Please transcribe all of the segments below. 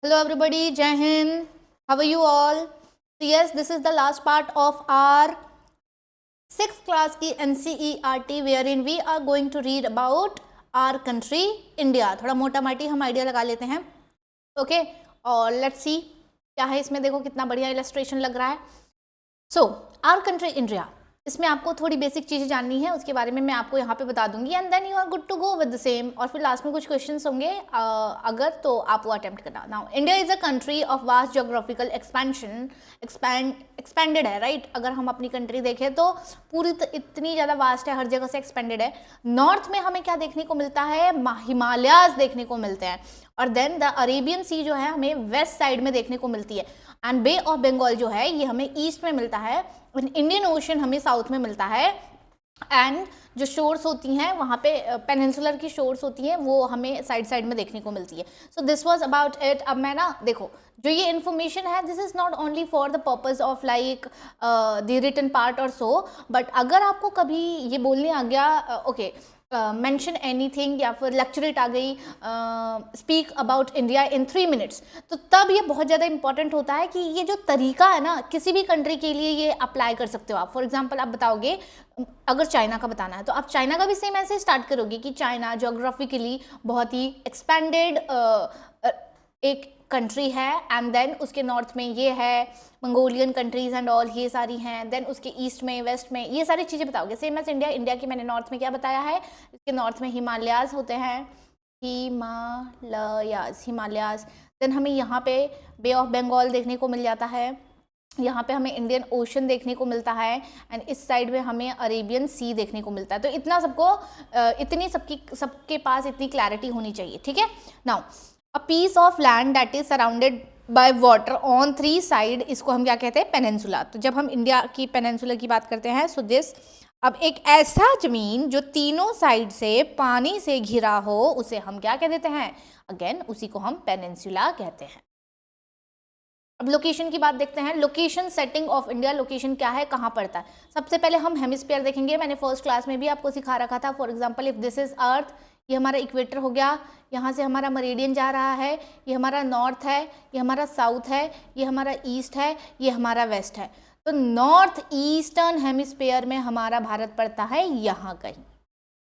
Hello everybody, Jai Hind. How are you all? So yes, this is the last part of our 6th class की NCERT wherein we are going to read about our country India. थोड़ा मोटा माटी हम idea लगा लेते हैं. Okay, और let's see क्या है इसमें. देखो कितना बढ़िया इलस्ट्रेशन लग रहा है. सो आवर कंट्री इंडिया, इसमें आपको थोड़ी बेसिक चीज़ें जाननी है, उसके बारे में मैं आपको यहाँ पे बता दूंगी and then you are good to go with the same. और फिर लास्ट में कुछ क्वेश्चंस होंगे अगर तो आप वो अटेम्प्ट करना. Now India is a country of vast geographical expansion. Expanded है, राइट. अगर हम अपनी कंट्री देखें तो पूरी इतनी ज़्यादा वास्ट है, हर जगह से एक्सपेंडेड है. नॉर्थ में हमें क्या देखने को मिलता है? हिमालयाज देखने को मिलते हैं. और देन द अरेबियन सी जो है हमें वेस्ट साइड में देखने को मिलती है. एंड बे ऑफ बंगाल जो है ये हमें ईस्ट में मिलता है. इंडियन ओशन हमें साउथ में मिलता है. एंड जो शोर्स होती हैं वहाँ पे पेनिनसुलर की शोर्स होती हैं वो हमें साइड साइड में देखने को मिलती है. So this was about it. अब मैं ना देखो जो ये इन्फॉर्मेशन है this is not only for the purpose of like the written part और सो, बट अगर आपको कभी ये बोलने आ गया ओके मेंशन एनीथिंग या फिर लेक्चरेट आ गई speak about India in 3 minutes, तो तब ये बहुत ज़्यादा इंपॉर्टेंट होता है कि ये जो तरीका है ना किसी भी कंट्री के लिए ये अप्लाई कर सकते हो आप. फॉर एग्जांपल आप बताओगे अगर चाइना का बताना है तो आप चाइना का भी सेम ऐसे स्टार्ट करोगे कि चाइना जोग्राफिकली बहुत ही एक्सपेंडेड एक कंट्री है. एंड देन उसके नॉर्थ में ये है मंगोलियन कंट्रीज एंड ऑल, ये सारी हैं. देन उसके ईस्ट में वेस्ट में ये सारी चीज़ें बताओगे. Same as India. इंडिया की मैंने नॉर्थ में क्या बताया है? इसके नॉर्थ में हिमालयाज होते हैं, हिमालयाज. देन हमें यहाँ पे बे ऑफ बंगाल देखने को मिल जाता है. यहाँ पे हमें इंडियन ओशन देखने को मिलता है. एंड इस साइड में हमें अरेबियन सी देखने को मिलता है. तो इतना सबके पास इतनी क्लैरिटी होनी चाहिए, ठीक है. Now a piece of land that is surrounded by water on 3 side, इसको हम क्या कहते हैं? पेनिनसुला. तो जब हम इंडिया की पेनिनसुला की बात करते हैं सो दिस, अब एक ऐसा जमीन जो तीनों साइड से पानी से घिरा हो उसे हम क्या कह देते हैं? अगेन उसी को हम पेनिनसुला कहते हैं. अब लोकेशन की बात देखते हैं. Location setting of India. Location क्या है, कहाँ पड़ता है? सबसे पहले हम हेमिस्फीयर देखेंगे. मैंने फर्स्ट क्लास में भी आपको सिखा रखा था. For example if this is earth, ये हमारा इक्वेटर हो गया, यहाँ से हमारा मेरिडियन जा रहा है, ये हमारा नॉर्थ है, ये हमारा साउथ है, ये हमारा ईस्ट है, ये हमारा वेस्ट है. तो नॉर्थ ईस्टर्न हेमिस्फीयर में हमारा भारत पड़ता है यहाँ कहीं.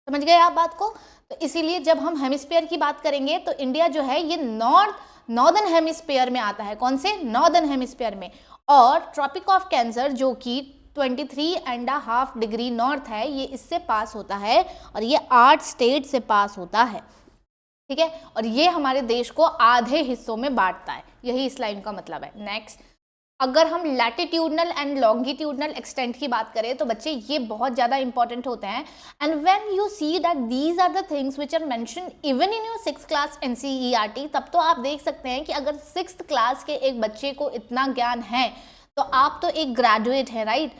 समझ गए आप बात को? तो इसीलिए जब हम हेमिस्फीयर की बात करेंगे तो इंडिया जो है ये नॉर्दर्न हेमिस्फीयर में आता है. कौन से? नॉर्दर्न हेमिस्फीयर में. और ट्रॉपिक ऑफ कैंसर जो कि 23.5 डिग्री नॉर्थ है, ये इससे पास होता है और ये 8 स्टेट से पास होता है, ठीक है. और ये हमारे देश को आधे हिस्सों में बांटता है. यही इस लाइन का मतलब है. नेक्स्ट, अगर हम लैटिट्यूडनल एंड लॉन्गिट्यूडनल एक्सटेंट की बात करें तो बच्चे ये बहुत ज़्यादा इंपॉर्टेंट होते हैं. And when you see that these are the things which are mentioned even in your 6th class NCERT, तब तो आप देख सकते हैं कि अगर 6th क्लास के एक बच्चे को इतना ज्ञान है तो आप तो एक ग्रेजुएट है, राइट.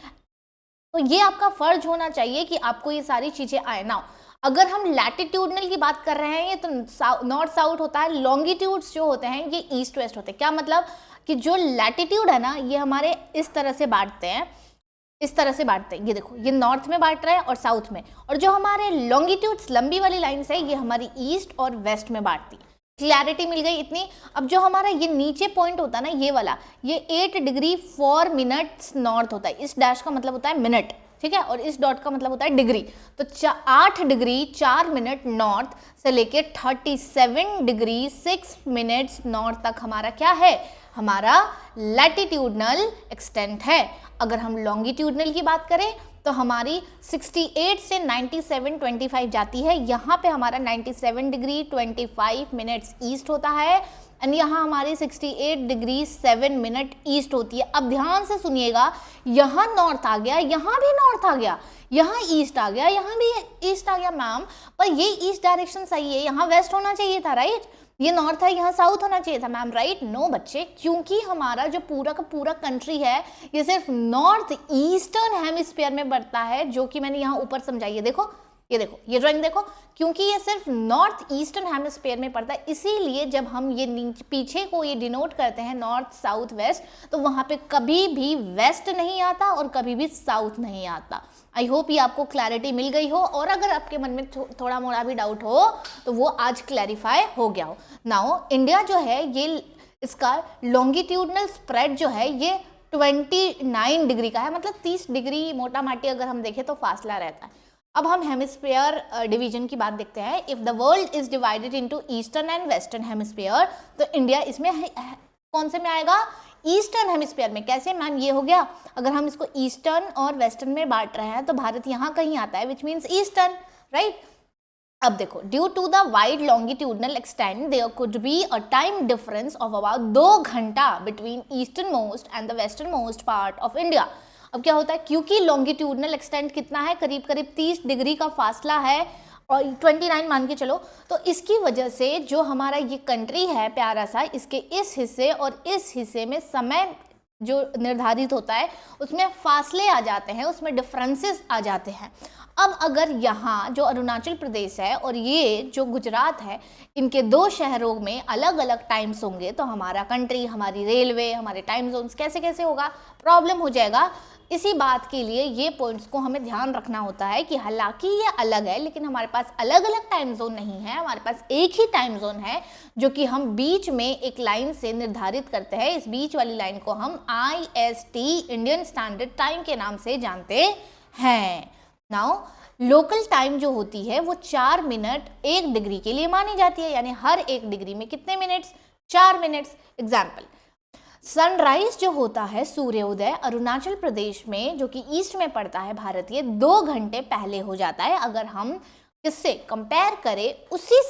तो ये आपका फर्ज होना चाहिए कि आपको ये सारी चीज़ें आए. नाउ अगर हम लैटिट्यूडनल की बात कर रहे हैं ये तो नॉर्थ साउथ होता है. लॉन्गिट्यूड्स जो होते हैं ये ईस्ट वेस्ट होते हैं. क्या मतलब कि जो लैटिट्यूड है ना ये हमारे इस तरह से बांटते हैं, इस तरह से बांटते हैं. ये देखो ये नॉर्थ में बांट रहा है और साउथ में. और जो हमारे लॉन्गिट्यूड्स लंबी वाली लाइन्स है ये हमारी ईस्ट और वेस्ट में बांटती है. क्लैरिटी मिल गई इतनी. अब जो हमारा ये नीचे पॉइंट होता है ना ये वाला, ये 8 डिग्री 4 मिनट्स नॉर्थ होता है. इस डैश का मतलब होता है मिनट, ठीक है. और इस डॉट का मतलब होता है डिग्री. तो 8 डिग्री 4 मिनट नॉर्थ से लेके 37 डिग्री 6 मिनट्स नॉर्थ तक हमारा क्या है? हमारा लैटिट्यूडनल एक्सटेंट है. अगर हम लॉन्गिट्यूडनल की बात करें तो हमारी 68 से 97 25 जाती है. यहाँ पे हमारा 97 डिग्री 25 मिनट्स ईस्ट होता है एंड यहाँ हमारी 68 डिग्री 7 मिनट ईस्ट होती है. अब ध्यान से सुनिएगा, यहाँ नॉर्थ आ गया, यहाँ भी नॉर्थ आ गया, यहाँ ईस्ट आ गया, यहाँ भी ईस्ट आ गया मैम, पर ये ईस्ट डायरेक्शन सही है, यहाँ वेस्ट होना चाहिए था, राइट. ये नॉर्थ है, यहाँ साउथ होना चाहिए था मैम, राइट. नो बच्चे, क्योंकि हमारा जो पूरा का पूरा कंट्री है ये सिर्फ नॉर्थ ईस्टर्न हेमिस्फीयर में बढ़ता है, जो कि मैंने यहाँ ऊपर समझाई है. देखो ये देखो ये ड्राइंग देखो, क्योंकि ये सिर्फ नॉर्थ ईस्टर्न हेमिस्फीयर में पड़ता है. इसीलिए जब हम ये पीछे को ये डिनोट करते हैं नॉर्थ साउथ वेस्ट, तो वहाँ पे कभी भी वेस्ट नहीं आता और कभी भी साउथ नहीं आता. आई होप ये आपको क्लैरिटी मिल गई हो. और अगर आपके मन में थोड़ा मोड़ा भी डाउट हो तो वो आज क्लैरिफाई हो गया हो. नाउ इंडिया जो है ये इसका लॉन्गिट्यूडनल स्प्रेड जो है ये 29 डिग्री का है, मतलब 30 डिग्री मोटा माटी अगर हम देखें तो फासला रहता है। अब हम हेमिस्फीयर डिवीजन की बात देखते हैं। If the world is divided into eastern and western hemisphere, तो इंडिया इसमें कौन से में आएगा? ईस्टर्न हेमिस्फीयर में। कैसे मैम? ये हो गया, अगर हम इसको ईस्टर्न और वेस्टर्न में बांट रहे हैं तो भारत यहाँ कहीं आता है, विच मीन्स ईस्टर्न, राइट। अब देखो, due to the wide longitudinal extent there could be a time difference of about 2 घंटा between eastern most and the western most part of India. अब क्या होता है, क्योंकि लॉन्गिट्यूडनल एक्सटेंट कितना है, करीब करीब 30 डिग्री का फासला है और 29 मान के चलो, तो इसकी वजह से जो हमारा ये कंट्री है प्यारा सा, इसके इस हिस्से और इस हिस्से में समय जो निर्धारित होता है उसमें फासले आ जाते हैं, उसमें डिफरेंसेस आ जाते हैं। अब अगर यहाँ जो अरुणाचल प्रदेश है और ये जो गुजरात है, इनके 2 शहरों में अलग अलग टाइम्स होंगे, तो हमारा कंट्री, हमारी रेलवे, हमारे टाइम जोन्स कैसे कैसे होगा, प्रॉब्लम हो जाएगा। इसी बात के लिए ये पॉइंट्स को हमें ध्यान रखना होता है कि हालांकि ये अलग है लेकिन हमारे पास अलग अलग टाइम जोन नहीं है, हमारे पास एक ही टाइम जोन है जो कि हम बीच में एक लाइन से निर्धारित करते हैं। इस बीच वाली लाइन को हम IST, इंडियन स्टैंडर्ड टाइम के नाम से जानते हैं। नाउ लोकल टाइम जो होती है वो 4 मिनट 1 डिग्री के लिए मानी जाती है, यानी हर 1 डिग्री में कितने मिनट्स? 4 मिनट्स। एग्जाम्पल, सनराइज जो होता है, सूर्योदय, अरुणाचल प्रदेश में जो कि ईस्ट में पड़ता है भारतीय, 2 घंटे पहले हो जाता है। अगर हम किससे कंपेयर करें, उसी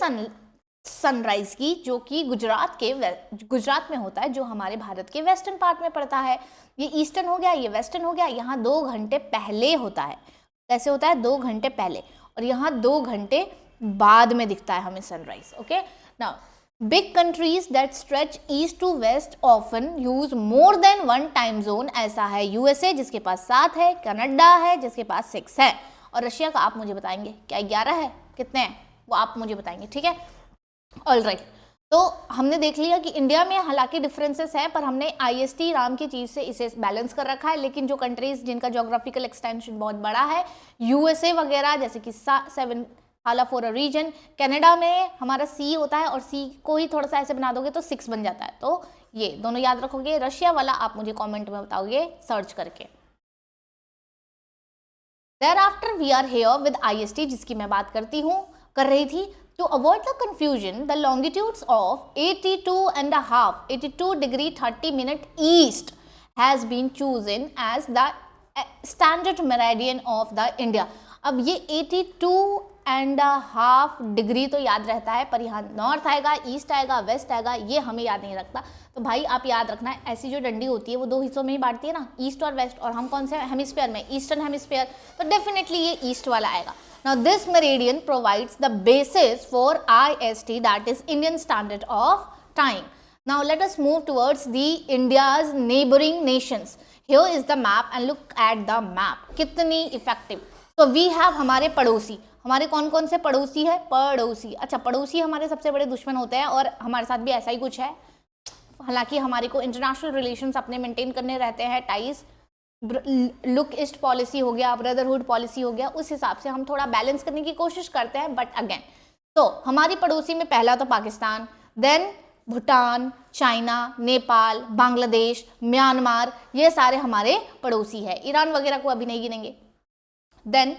सनराइज की जो कि गुजरात में होता है, जो हमारे भारत के वेस्टर्न पार्ट में पड़ता है। ये ईस्टर्न हो गया, ये वेस्टर्न हो गया। यहाँ 2 घंटे पहले होता है। कैसे होता है? 2 घंटे पहले, और यहाँ 2 घंटे बाद में दिखता है हमें sunrise. Okay, now big countries that stretch east to west often use more than one time zone। ऐसा है USA जिसके पास 7 है, कनाडा है जिसके पास 6 है, और रशिया का आप मुझे बताएंगे क्या 11 है, कितने हैं वो आप मुझे बताएंगे, ठीक है। ऑलराइट, तो हमने देख लिया कि इंडिया में हालांकि डिफरेंसेस है, पर हमने IST नाम की चीज़ से इसे बैलेंस कर रखा है। लेकिन जो कंट्रीज जिनका जोग्राफिकल एक्सटेंशन बहुत बड़ा है, USA वगैरह, जैसे कि 7 हाला फॉर अ रीजन, कनाडा में हमारा C होता है और C को ही थोड़ा सा ऐसे बना दोगे तो 6 बन जाता है। तो ये दोनों याद रखोगे। रशिया वाला आप मुझे कमेंट में बताओगे सर्च करके। Thereafter we are here with IST, जिसकी मैं बात कर रही थी। To avoid the confusion, the longitudes of 82 degree 30 minute east has been chosen as the standard meridian of the India। अब ये 82.5 डिग्री तो याद रहता है, पर यहाँ नॉर्थ आएगा, ईस्ट आएगा, वेस्ट आएगा, ये हमें याद नहीं रखता। तो भाई आप याद रखना, ऐसी जो डंडी होती है वो 2 हिस्सों में ही बांटती है ना, ईस्ट और वेस्ट, और हम कौन से हेमिस्फीयर में? ईस्टर्न हेमिस्फीयर, तो डेफिनेटली ये ईस्ट वाला आएगा। Now this meridian provides the basis for IST, that is Indian Standard of Time। Now let us move towards the India's neighboring nations। Here is the map and look at the map। कितनी effective। तो we have हमारे पड़ोसी, हमारे कौन कौन से पड़ोसी है? पड़ोसी, अच्छा पड़ोसी हमारे सबसे बड़े दुश्मन होते हैं, और हमारे साथ भी ऐसा ही कुछ है। हालांकि हमारे को इंटरनेशनल रिलेशंस अपने मेंटेन करने रहते हैं, टाइज, लुक ईस्ट पॉलिसी हो गया, ब्रदरहुड पॉलिसी हो गया, उस हिसाब से हम थोड़ा बैलेंस करने की कोशिश करते हैं। बट अगेन, तो हमारी पड़ोसी में पहला तो Pakistan, then Bhutan, China, Nepal, Bangladesh, Myanmar, ये सारे हमारे पड़ोसी है। ईरान वगैरह को अभी नहीं गिनेंगे। देन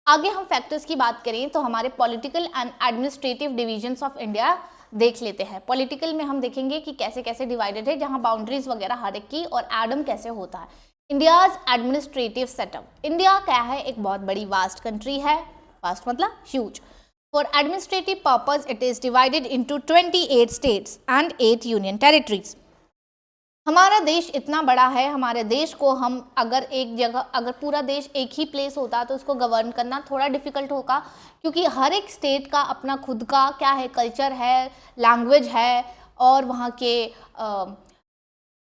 आगे हम फैक्टर्स की बात करें तो हमारे political and administrative divisions of India देख लेते हैं। पॉलिटिकल में हम देखेंगे कि कैसे कैसे डिवाइडेड है, जहां बाउंड्रीज वगैरह हर एक की, और एडम कैसे होता है। India's administrative setup. इंडिया क्या है? एक बहुत बड़ी वास्ट कंट्री है, वास्ट मतलब huge. For administrative purpose it is divided into 28 states and 8 union territories. हमारा देश इतना बड़ा है, हमारे देश को हम अगर एक जगह, अगर पूरा देश एक ही प्लेस होता तो उसको गवर्न करना थोड़ा डिफिकल्ट होगा, क्योंकि हर एक स्टेट का अपना खुद का क्या है, कल्चर है, लैंग्वेज है, और वहाँ के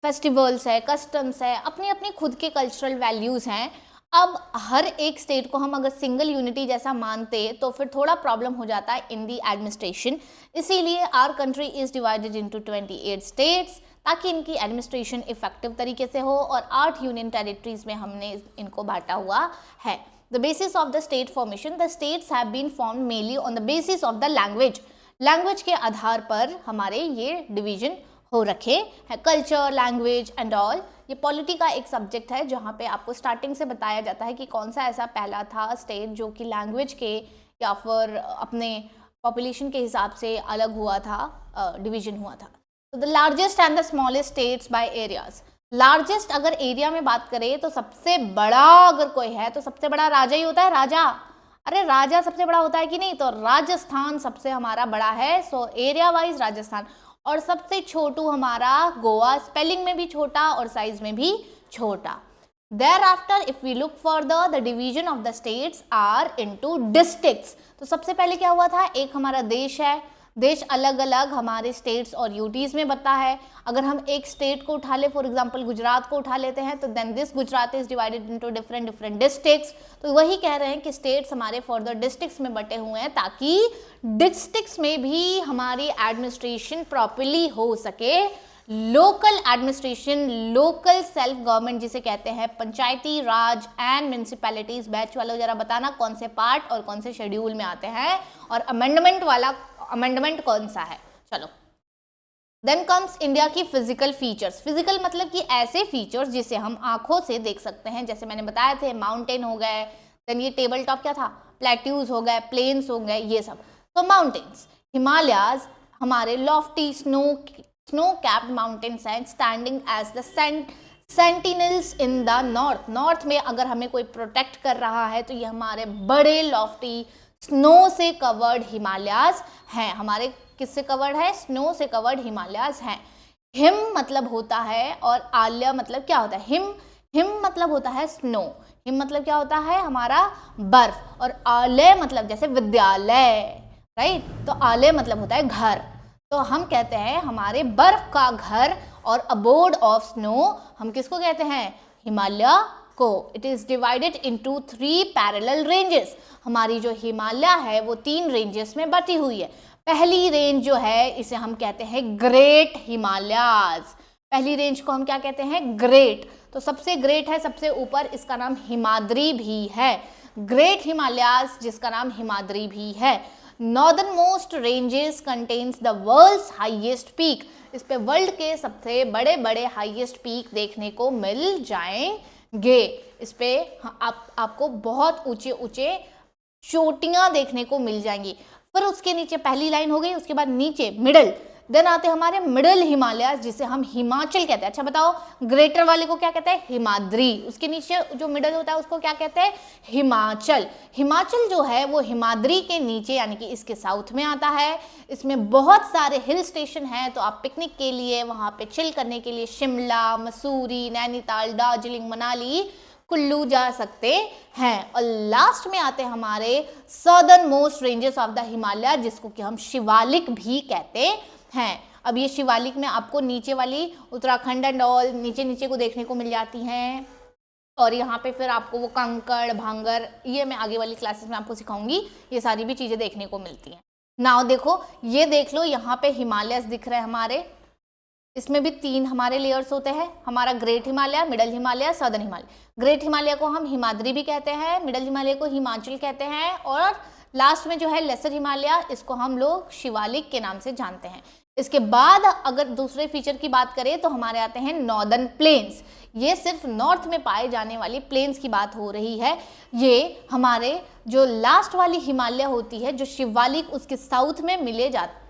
फेस्टिवल्स है, कस्टम्स है, अपनी अपनी खुद के कल्चरल वैल्यूज़ हैं। अब हर एक स्टेट को हम अगर सिंगल यूनिटी जैसा मानते तो फिर थोड़ा प्रॉब्लम हो जाता है इन दी एडमिनिस्ट्रेशन। इसीलिए our country is divided into 28 states, ताकि इनकी एडमिनिस्ट्रेशन इफेक्टिव तरीके से हो, और 8 यूनियन टेरिटरीज में हमने इनको बांटा हुआ है। The basis of the state formation, the states have been formed mainly on the basis of the language. Language के आधार पर हमारे ये डिवीजन हो रखे हैं। कल्चर, लैंग्वेज एंड ऑल, ये पॉलिटी का एक सब्जेक्ट है जहाँ पे आपको स्टार्टिंग से बताया जाता है कि कौन सा ऐसा पहला था स्टेट जो कि लैंग्वेज के या फिर अपने पॉपुलेशन के हिसाब से अलग हुआ था, डिवीजन हुआ था। तो the largest and the smallest states by areas. Largest अगर एरिया में बात करें तो सबसे बड़ा अगर कोई है तो सबसे बड़ा राजा ही होता है, राजा। अरे राजा सबसे बड़ा होता है कि नहीं, तो राजस्थान सबसे हमारा बड़ा है, सो एरिया वाइज राजस्थान। और सबसे छोटू हमारा गोवा, स्पेलिंग में भी छोटा और साइज में भी छोटा। Thereafter, if we look further, the division of the states are into districts. तो सबसे पहले क्या हुआ था, एक हमारा देश है, देश अलग अलग हमारे स्टेट्स और यूटीज में बता है। अगर हम एक स्टेट को उठा ले, फॉर एग्जांपल गुजरात को उठा लेते हैं, तो then this Gujarat is divided into different districts. तो वही कह रहे हैं कि स्टेट्स हमारे फर्दर डिस्ट्रिक्ट्स में बटे हुए हैं ताकि डिस्ट्रिक्ट्स में भी हमारी एडमिनिस्ट्रेशन प्रॉपर्ली हो सके। Local administration, local self government जिसे कहते हैं, पंचायती राज एंड म्यूनिसिपैलिटीज। बैच वालों जरा बताना कौन से पार्ट और कौन से शेड्यूल में आते हैं और अमेंडमेंट वाला अमेंडमेंट कौन सा है। चलो, देन कम्स इंडिया की फिजिकल फीचर्स। फिजिकल मतलब कि ऐसे फीचर्स जिसे हम आंखों से देख सकते हैं, जैसे मैंने बताया थे माउंटेन हो गए, देन ये टेबल टॉप क्या था, प्लेट्यूज हो गए, प्लेन्स हो गए, ये सब। तो माउंटेन्स, हिमालयाज हमारे लॉफ्टी स्नो कैप्ड माउंटेन्स हैं, standing as the sentinels in the north. North में अगर हमें कोई प्रोटेक्ट कर रहा है तो ये हमारे बड़े लॉफ्टी स्नो से कवर्ड हिमालयाज हैं। हमारे किससे कवर्ड है, स्नो से कवर्ड हिमालयाज हैं। हिम मतलब होता है और आल्य मतलब क्या होता है, हिम मतलब होता है स्नो, हिम मतलब क्या होता है हमारा बर्फ, और आलय मतलब जैसे विद्यालय, राइट। तो आलय मतलब होता है घर। तो हम कहते हैं हमारे बर्फ का घर और अबोर्ड ऑफ स्नो हम किसको कहते हैं, हिमालय को। It is divided into 3 parallel ranges. हमारी जो हिमालय है वो 3 रेंजेस में बटी हुई है। पहली रेंज जो है इसे हम कहते हैं ग्रेट हिमालयाज। पहली रेंज को हम क्या कहते हैं, ग्रेट। तो सबसे ग्रेट है सबसे ऊपर, इसका नाम हिमाद्री भी है, ग्रेट हिमालयाज जिसका नाम हिमाद्री भी है। Northern most ranges contains the world's highest peak. इस पे वर्ल्ड के सबसे बड़े बड़े हाईएस्ट पीक देखने को मिल जाएंगे। इस पे आपको बहुत ऊंचे ऊंचे चोटियां देखने को मिल जाएंगी। फिर उसके नीचे पहली लाइन हो गई, उसके बाद नीचे मिडल, देन आते हमारे मिडल हिमालयाज जिसे हम हिमाचल कहते हैं। अच्छा बताओ, ग्रेटर वाले को क्या कहते हैं, हिमाद्री। उसके नीचे जो मिडल होता है उसको क्या कहते हैं, हिमाचल। हिमाचल जो है वो हिमाद्री के नीचे यानी कि इसके साउथ में आता है। इसमें बहुत सारे हिल स्टेशन हैं, तो आप पिकनिक के लिए वहाँ पे चिल करने के लिए शिमला, मसूरी, नैनीताल, दार्जिलिंग, मनाली, कुल्लू जा सकते हैं। और लास्ट में आते हैं हमारे southern most ranges of the Himalaya जिसको कि हम शिवालिक भी कहते हैं। अब ये शिवालिक में आपको नीचे वाली उत्तराखंड एंड ऑल नीचे नीचे को देखने को मिल जाती हैं, और यहाँ पे फिर आपको वो कंकड़, भांगर, ये मैं आगे वाली क्लासेस में आपको सिखाऊंगी, ये सारी भी चीज़ें देखने को मिलती हैं। नाउ देखो, ये देख लो, यहाँ पे हिमालयस दिख रहे हैं हमारे, इसमें भी 3 हमारे लेयर्स होते हैं, हमारा great Himalaya, middle Himalaya, southern Himalaya. Great Himalaya को हम हिमाद्री भी कहते हैं, मिडल हिमालय को हिमाचल कहते हैं, और लास्ट में जो है लेसर हिमालय, इसको हम लोग शिवालिक के नाम से जानते हैं। इसके बाद अगर दूसरे फीचर की बात करें तो हमारे आते हैं नॉर्दर्न प्लेन्स। ये सिर्फ नॉर्थ में पाए जाने वाली प्लेन्स की बात हो रही है। ये हमारे जो लास्ट वाली हिमालय होती है, जो शिवालिक, उसके साउथ में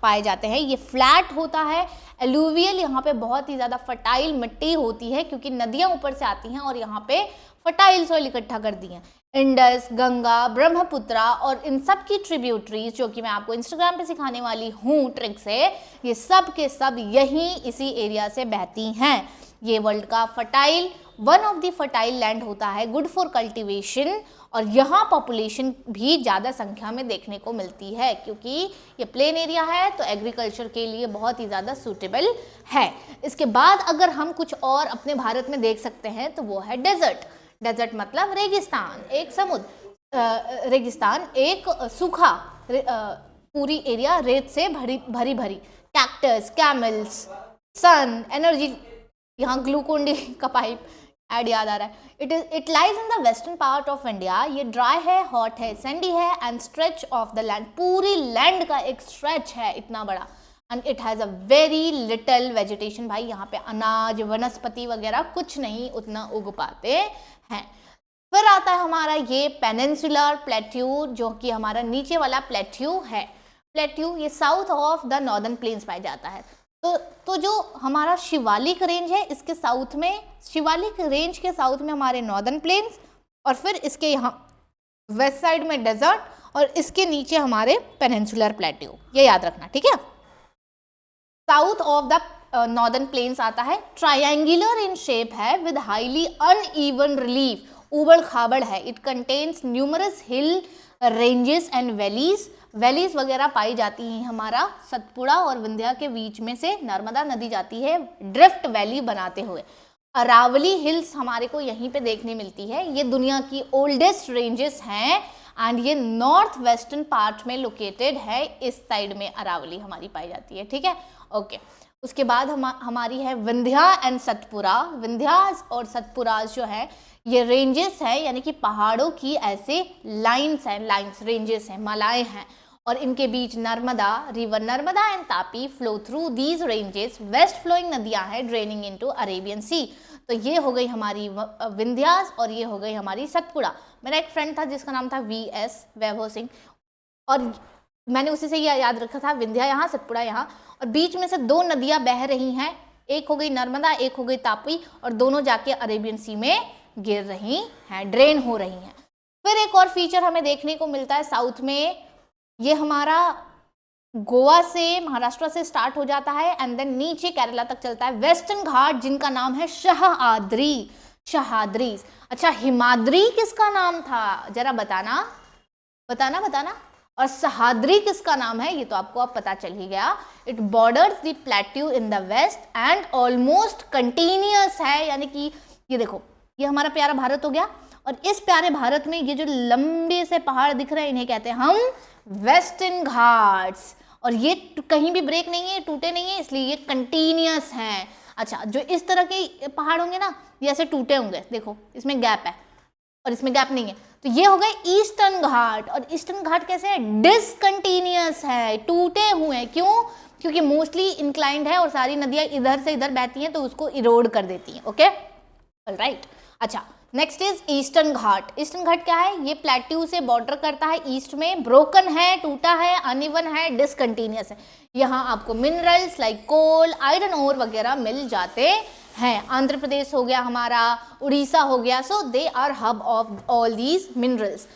पाए जाते हैं। ये फ्लैट होता है, एलुवियल, यहाँ पे बहुत ही ज़्यादा फर्टाइल मिट्टी होती है क्योंकि नदियाँ ऊपर से आती हैं और यहाँ पे फर्टाइल सॉइल इकट्ठा कर दी हैं। इंडस, गंगा, ब्रह्मपुत्रा और इन सब की ट्रिब्यूटरीज जो कि मैं आपको इंस्टाग्राम पे सिखाने वाली हूँ ट्रिक से, ये सब के सब यहीं इसी एरिया से बहती हैं। ये वर्ल्ड का fertile, one of the fertile land होता है, गुड फॉर कल्टीवेशन, और यहाँ पॉपुलेशन भी ज़्यादा संख्या में देखने को मिलती है क्योंकि ये प्लेन एरिया है तो एग्रीकल्चर के लिए बहुत ही ज़्यादा सूटेबल है। इसके बाद अगर हम कुछ और अपने भारत में देख सकते हैं तो वो है डेजर्ट। डेजर्ट मतलब रेगिस्तान, एक समुद्र, रेगिस्तान एक सूखा, पूरी एरिया रेत से भरी कैक्टस, कैमल्स, सन, एनर्जी, यहाँ ग्लूकोन डी का पाइप ऐड याद आ रहा है। It lies in the western part of India. ये ड्राई है, हॉट है, सैंडी है and stretch of the land. पूरी लैंड का एक स्ट्रेच है इतना बड़ा। And it has a very little vegetation. भाई यहाँ पे अनाज वनस्पति वगैरह कुछ नहीं उतना उग पाते हैं। फिर आता है हमारा ये पेनिनसुलर प्लेट्यू, जो कि हमारा नीचे वाला प्लेट्यू है। प्लेट्यू ये south of the northern plains पाया जाता है। तो जो हमारा शिवालिक रेंज है, इसके साउथ में, शिवालिक रेंज के साउथ में हमारे नॉर्दर्न प्लेन्स, और फिर इसके यहाँ वेस्ट साइड में डेजर्ट, और इसके नीचे हमारे पेनिनसुलर प्लेट्यू, ये याद रखना, ठीक है। South of the northern plains आता है, ट्रायंगुलर इन शेप है, विद हाईली अनइवन रिलीफ, उबड़ खाबड़ है। It contains numerous hill ranges and valleys, valleys वगैरह पाई जाती हैं। हमारा सतपुड़ा और विंध्या के बीच में से नर्मदा नदी जाती है ड्रिफ्ट वैली बनाते हुए। अरावली हिल्स हमारे को यहीं पे देखने मिलती है। ये दुनिया की ओल्डेस्ट रेंजेस हैं एंड ये नॉर्थ वेस्टर्न पार्ट में लोकेटेड है। इस साइड में अरावली हमारी पाई जाती है, ठीक है, ओके। उसके बाद हमारी है विंध्या एंड सतपुड़ा। विंध्यास और सतपुरास जो है ये रेंजेस है, यानी कि पहाड़ों की ऐसे लाइन्स हैं, लाइन्स रेंजेस हैं, मालाएं हैं, और इनके बीच Narmada, river Narmada and Tapi flow through these ranges. West flowing नदियां हैं ड्रेनिंग इनटू अरेबियन सी। तो ये हो गई हमारी विंध्यास और ये हो गई हमारी सतपुड़ा। मेरा एक फ्रेंड था जिसका नाम था VS वैभव सिंह, और मैंने उसी से याद रखा था, विंध्या यहाँ सतपुड़ा यहाँ, और बीच में से दो नदियाँ बह रही हैं, एक हो गई नर्मदा, एक हो गई तापी, और दोनों जाके अरेबियन सी में गिर रही हैं, ड्रेन हो रही हैं। फिर एक और फीचर हमें देखने को मिलता है साउथ में, ये हमारा गोवा से, महाराष्ट्र से स्टार्ट हो जाता है एंड देन नीचे केरला तक चलता है। वेस्टर्न घाट जिनका नाम है शहाद्री, शहाद्री। अच्छा, हिमाद्री किसका नाम था, जरा बताना बताना बताना। और सहाद्री किसका नाम है, ये तो आपको अब पता चल ही गया। It borders the plateau in the west and almost continuous है, यानी कि ये देखो, ये हमारा प्यारा भारत हो गया, और इस प्यारे भारत में ये जो लंबे से पहाड़ दिख रहे हैं इन्हें कहते हैं हम वेस्टर्न घाट्स, और ये कहीं भी ब्रेक नहीं है, टूटे नहीं है, इसलिए ये कंटिन्यूअस हैं। अच्छा, जो इस तरह के पहाड़ होंगे ना, ये ऐसे टूटे होंगे, देखो इसमें गैप है और इसमें गैप नहीं है, तो ये हो गए ईस्टर्न घाट। और ईस्टर्न घाट कैसे है, डिसकंटिन्यूअस है, टूटे हुए हैं। क्यों? क्योंकि मोस्टली इंक्लाइंड है और सारी नदियां इधर से इधर बहती हैं, तो उसको इरोड कर देती हैं, ओके, ऑलराइट। अच्छा, next is eastern Ghat. Eastern Ghat क्या है, ये प्लेट्यू से बॉर्डर करता है ईस्ट में, ब्रोकन है, टूटा है, अनइवन है, डिसकंटिन्यूअस है। यहाँ आपको मिनरल्स लाइक कोल, आयरन ओर वगैरह मिल जाते हैं। आंध्र प्रदेश हो गया हमारा, उड़ीसा हो गया, so they are hub of all these minerals.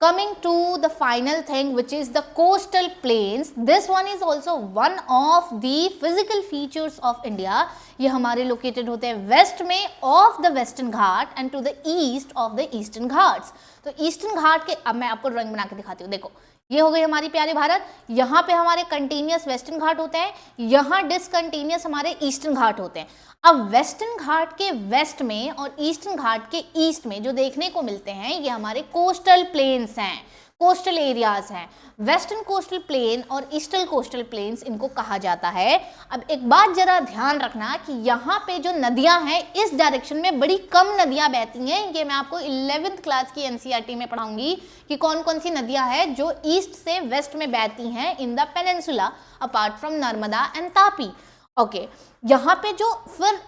Coming to the final thing, which is the coastal plains. This one is also one of the physical features of India. ये हमारे located होते हैं west में of the western Ghat and to the east of the eastern Ghats. तो eastern घाट के, अब मैं आपको ड्राइंग बना के दिखाती हूँ, देखो ये हो गई हमारी प्यारे भारत, यहाँ पे हमारे कंटिन्यूअस वेस्टर्न घाट होते हैं, यहाँ डिसकंटिन्यूअस हमारे ईस्टर्न घाट होते हैं। अब वेस्टर्न घाट के वेस्ट में और ईस्टर्न घाट के ईस्ट में जो देखने को मिलते हैं ये हमारे कोस्टल प्लेन्स हैं, कोस्टल एरियाज हैं। वेस्टर्न कोस्टल प्लेन और ईस्टर्न कोस्टल प्लेन्स इनको कहा जाता है। अब एक बात जरा ध्यान रखना कि यहाँ पे जो नदियाँ हैं इस डायरेक्शन में बड़ी कम नदियाँ बहती हैं। ये मैं आपको 11th क्लास की NCERT में पढ़ाऊंगी कि कौन कौन सी नदियाँ हैं जो ईस्ट से वेस्ट में बहती हैं in the peninsula apart from Narmada and Tapi, okay. यहाँ पे जो फिर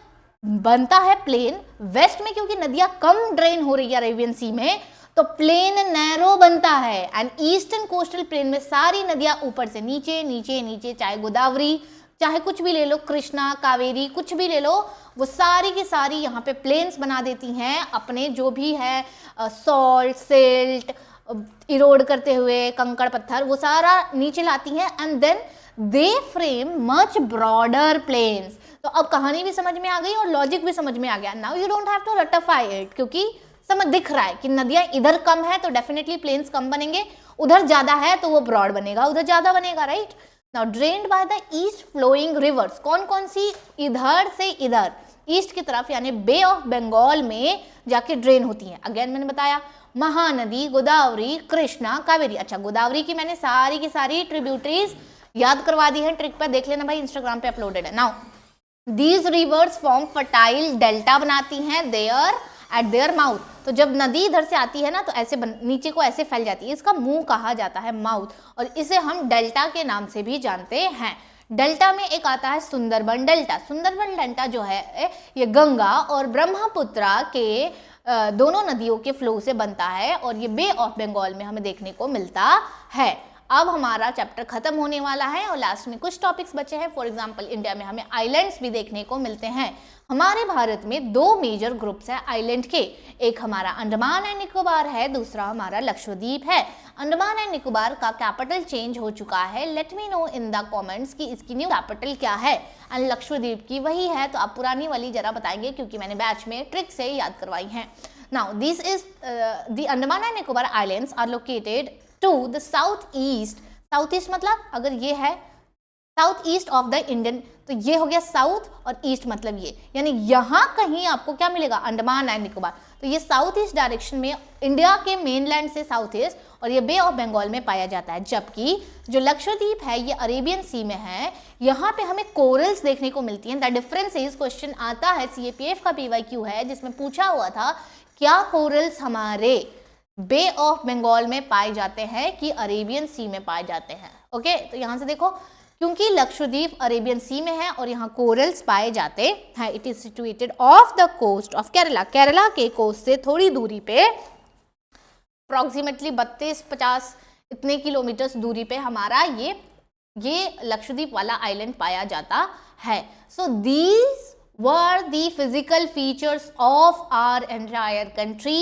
बनता है प्लेन वेस्ट में, क्योंकि नदियाँ कम ड्रेन हो रही है अरेबियन सी में, तो प्लेन नैरो बनता है। एंड ईस्टर्न कोस्टल प्लेन में सारी नदियां ऊपर से नीचे नीचे नीचे, चाहे गोदावरी, चाहे कुछ भी ले लो, कृष्णा, कावेरी, कुछ भी ले लो, वो सारी की सारी यहाँ पे प्लेन्स बना देती हैं अपने जो भी है सॉल्ट, सिल्ट, इरोड करते हुए कंकड़ पत्थर, वो सारा नीचे लाती हैं and then they frame much broader plains. तो अब कहानी भी समझ में आ गई और लॉजिक भी समझ में आ गया। Now you don't have to ratify it, क्योंकि समझ दिख रहा है कि नदियां इधर कम है तो डेफिनेटली प्लेन्स कम बनेंगे, उधर ज्यादा है तो वो ब्रॉड बनेगा, उधर ज्यादा बनेगा, right. Now drained by the east flowing rivers, कौन कौन सी इधर से इधर ईस्ट की तरफ यानी बे ऑफ बंगाल में जाके ड्रेन होती हैं। अगेन मैंने बताया महानदी, गोदावरी, कृष्णा, कावेरी। अच्छा, गोदावरी की मैंने सारी की सारी ट्रिब्यूटरीज याद करवा दी है, ट्रिक पर देख लेना भाई, इंस्टाग्राम पे अपलोडेड है। Now these rivers form fertile delta बनाती हैं देयर एट देयर माउथ। तो जब नदी इधर से आती है ना तो ऐसे नीचे को ऐसे फैल जाती है, इसका मुंह कहा जाता है माउथ, और इसे हम डेल्टा के नाम से भी जानते हैं। डेल्टा में एक आता है सुंदरबन डेल्टा। सुंदरबन डेल्टा जो है ये गंगा और ब्रह्मपुत्रा के दोनों नदियों के फ्लो से बनता है और ये बे ऑफ बंगाल में हमें देखने को मिलता है। अब हमारा चैप्टर खत्म होने वाला है और लास्ट में कुछ टॉपिक्स बचे हैं। फॉर एग्जांपल इंडिया में हमें आइलैंड्स भी देखने को मिलते हैं। हमारे भारत में दो मेजर ग्रुप्स हैं आइलैंड के, एक हमारा अंडमान एंड निकोबार है, दूसरा हमारा लक्षद्वीप है। अंडमान एंड निकोबार का कैपिटल चेंज हो चुका है, let me know in the comments कि इसकी न्यू कैपिटल क्या है। एंड लक्षद्वीप की वही है, तो आप पुरानी वाली जरा बताएंगे क्योंकि मैंने बैच में ट्रिक से याद करवाई है। Now this is the Andaman and Nicobar islands are located to the south east. South east मतलब अगर ये है south east of the Indian, तो ये हो गया साउथ और ईस्ट मतलब ये, यानी यहाँ कहीं आपको क्या मिलेगा, अंडमान एंड निकोबार। तो ये साउथ ईस्ट डायरेक्शन में इंडिया के मेनलैंड से साउथ ईस्ट और ये बे ऑफ बंगाल में पाया जाता है। जबकि जो लक्षद्वीप है ये अरेबियन सी में है, यहाँ पे हमें कोरल्स देखने को मिलती हैं। द डिफरेंस इज, क्वेश्चन आता है CAPF का PYQ है जिसमें पूछा हुआ था क्या कोरल्स हमारे बे ऑफ बंगाल में पाए जाते हैं कि अरेबियन सी में पाए जाते हैं। ओके, तो यहाँ से देखो क्योंकि लक्षद्वीप अरेबियन सी में है और यहाँ कोरल्स पाए जाते हैं। It is situated off the coast of Kerala. Kerala के कोस्ट से थोड़ी दूरी पे अप्रॉक्सीमेटली 32-50 इतने किलोमीटर्स दूरी पे हमारा ये लक्षद्वीप वाला आइलैंड पाया जाता है। So these were the physical features of our entire country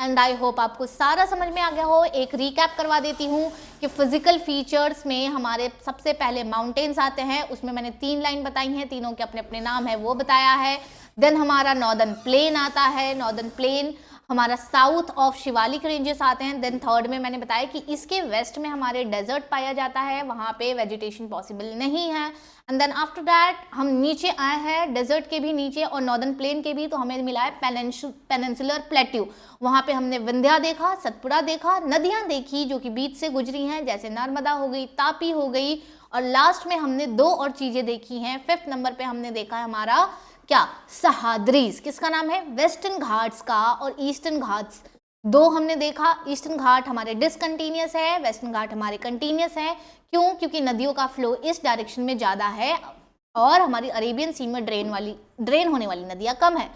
and I hope आपको सारा समझ में आ गया हो। एक रिकैप करवा देती हूँ कि फिजिकल फीचर्स में हमारे सबसे पहले माउंटेन्स आते हैं, उसमें मैंने 3 लाइन बताई हैं, तीनों के अपने अपने नाम है वो बताया है। देन हमारा नॉर्दर्न प्लेन आता है, नॉर्दर्न प्लेन हमारा साउथ ऑफ शिवालिक रेंजेस आते हैं। देन थर्ड में मैंने बताया कि इसके वेस्ट में हमारे डेजर्ट पाया जाता है, वहाँ पे वेजिटेशन पॉसिबल नहीं है। एंड देन आफ्टर दैट हम नीचे आए हैं डेजर्ट के भी नीचे और नॉर्दर्न प्लेन के भी, तो हमें मिला है पेनिनसुलर प्लेट्यू। वहाँ पे हमने विंध्या देखा, सतपुड़ा देखा, नदियाँ देखी जो कि बीच से गुजरी हैं जैसे नर्मदा हो गई, तापी हो गई, और लास्ट में हमने 2 और चीज़ें देखी हैं। 5th नंबर पे हमने देखा है हमारा क्या, सह्याद्रीज। किसका नाम है, वेस्टर्न घाट्स का, और ईस्टर्न घाट्स 2 हमने देखा। ईस्टर्न घाट हमारे डिसकंटिन्यूस है, वेस्टर्न घाट हमारे कंटिन्यूस है। क्यों, क्योंकि नदियों का फ्लो इस डायरेक्शन में ज़्यादा है और हमारी अरेबियन सी में ड्रेन होने वाली नदियाँ कम है।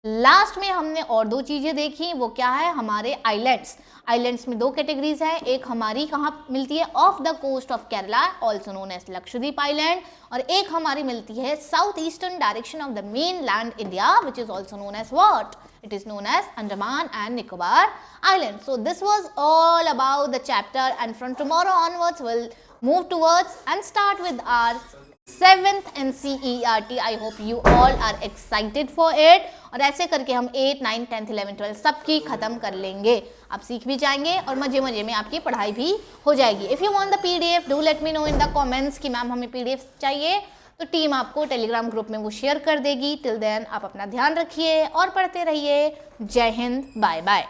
लास्ट में हमने और 2 चीज़ें देखी, वो क्या है, हमारे आइलैंड्स। आइलैंड्स में 2 कैटेगरीज है, एक हमारी कहाँ मिलती है, off the coast of Kerala also known as Lakshadweep island, और एक हमारी मिलती है south eastern direction of the mainland India which is also known as what, it is known as Andaman and Nicobar Island. So this was all about the chapter, and from tomorrow onwards we'll move towards and start with our 7th NCERT. I hope you all are excited for it. और ऐसे करके हम 8, 9, 10th, 11, 12 सबकी खत्म कर लेंगे। आप सीख भी जाएंगे और मजे मजे में आपकी पढ़ाई भी हो जाएगी। If you want the PDF, do let me know in the comments कि मैम हमें PDF चाहिए, तो टीम आपको टेलीग्राम ग्रुप में वो शेयर कर देगी। टिल देन आप अपना ध्यान रखिए और पढ़ते रहिए। जय हिंद, बाय बाय।